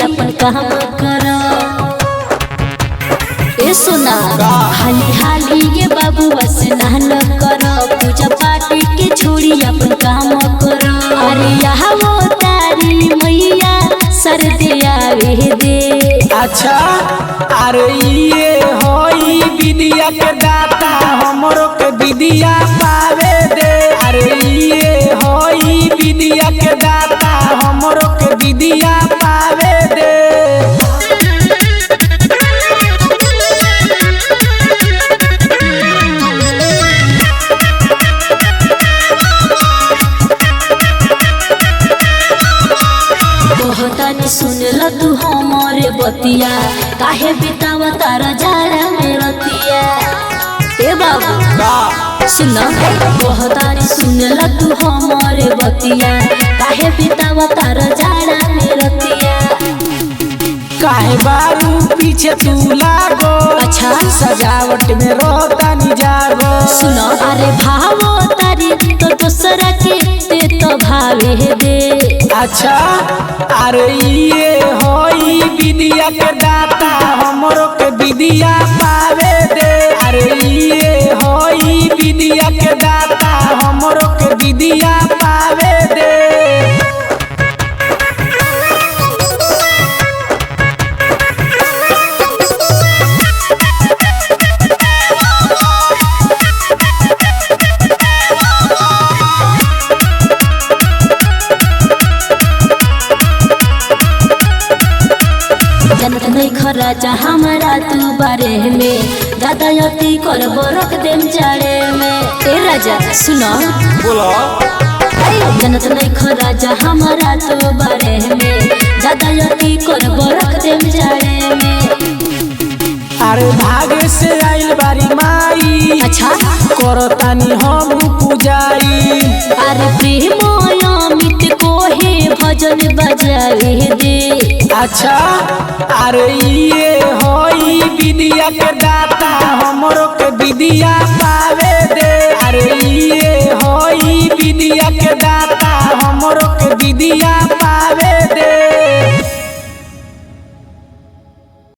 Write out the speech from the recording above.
अपन काम कर। ए सुना हाली हाली ये बाबू स्नान कर, पूजा पाठ के छोड़ी अपन काम कर। अरे यहाँ वो तारी मैया सरदे आवे दे। अच्छा अरे ये होई विद्या के दाता, हमरो के विद्या पावे दे। अरे ये होई विद्या के दाता, हमरो के विद्या पावे दे। तनी सुन ल तू हमारे बतिया, काहे बितावा तारा जाड़ा में रतिया। ए बाबू सुन तनी सुन ल तू हमारे बतिया, काहे बितावा तारा जाड़ा में रतिया। काहे बारू पीछे तू लागो, अच्छा सजावट में रोतानी जागो। सुनो अरे भावो तारी तो दूसरा के ते तो भावे दे। अच्छा अरे ये होई विद्या के दाता, हमरो के विद्या पावे दे। अरे ये होई विद्या के दाता, हमरो के विद्या पावे दे। जनत नहीं खराचा हमारा तू बारे में, दादा यती कर बरक देम चारे में। ए राजा सुनो बोलो जनत नहीं खराचा हमारा तू बारे में, दादा यती कर बरक देम चारे में। अरे भागे से आइल बारी माई, अच्छा करतानी हम पूजाई। अरे प्रेम अमित को हे भजन बजाए दे। अच्छा अरे ये होई विद्या के दाता, हमरो के विद्या पावे दे। अरे ये होई विद्या के दाता, हमरो के विद्या पावे दे।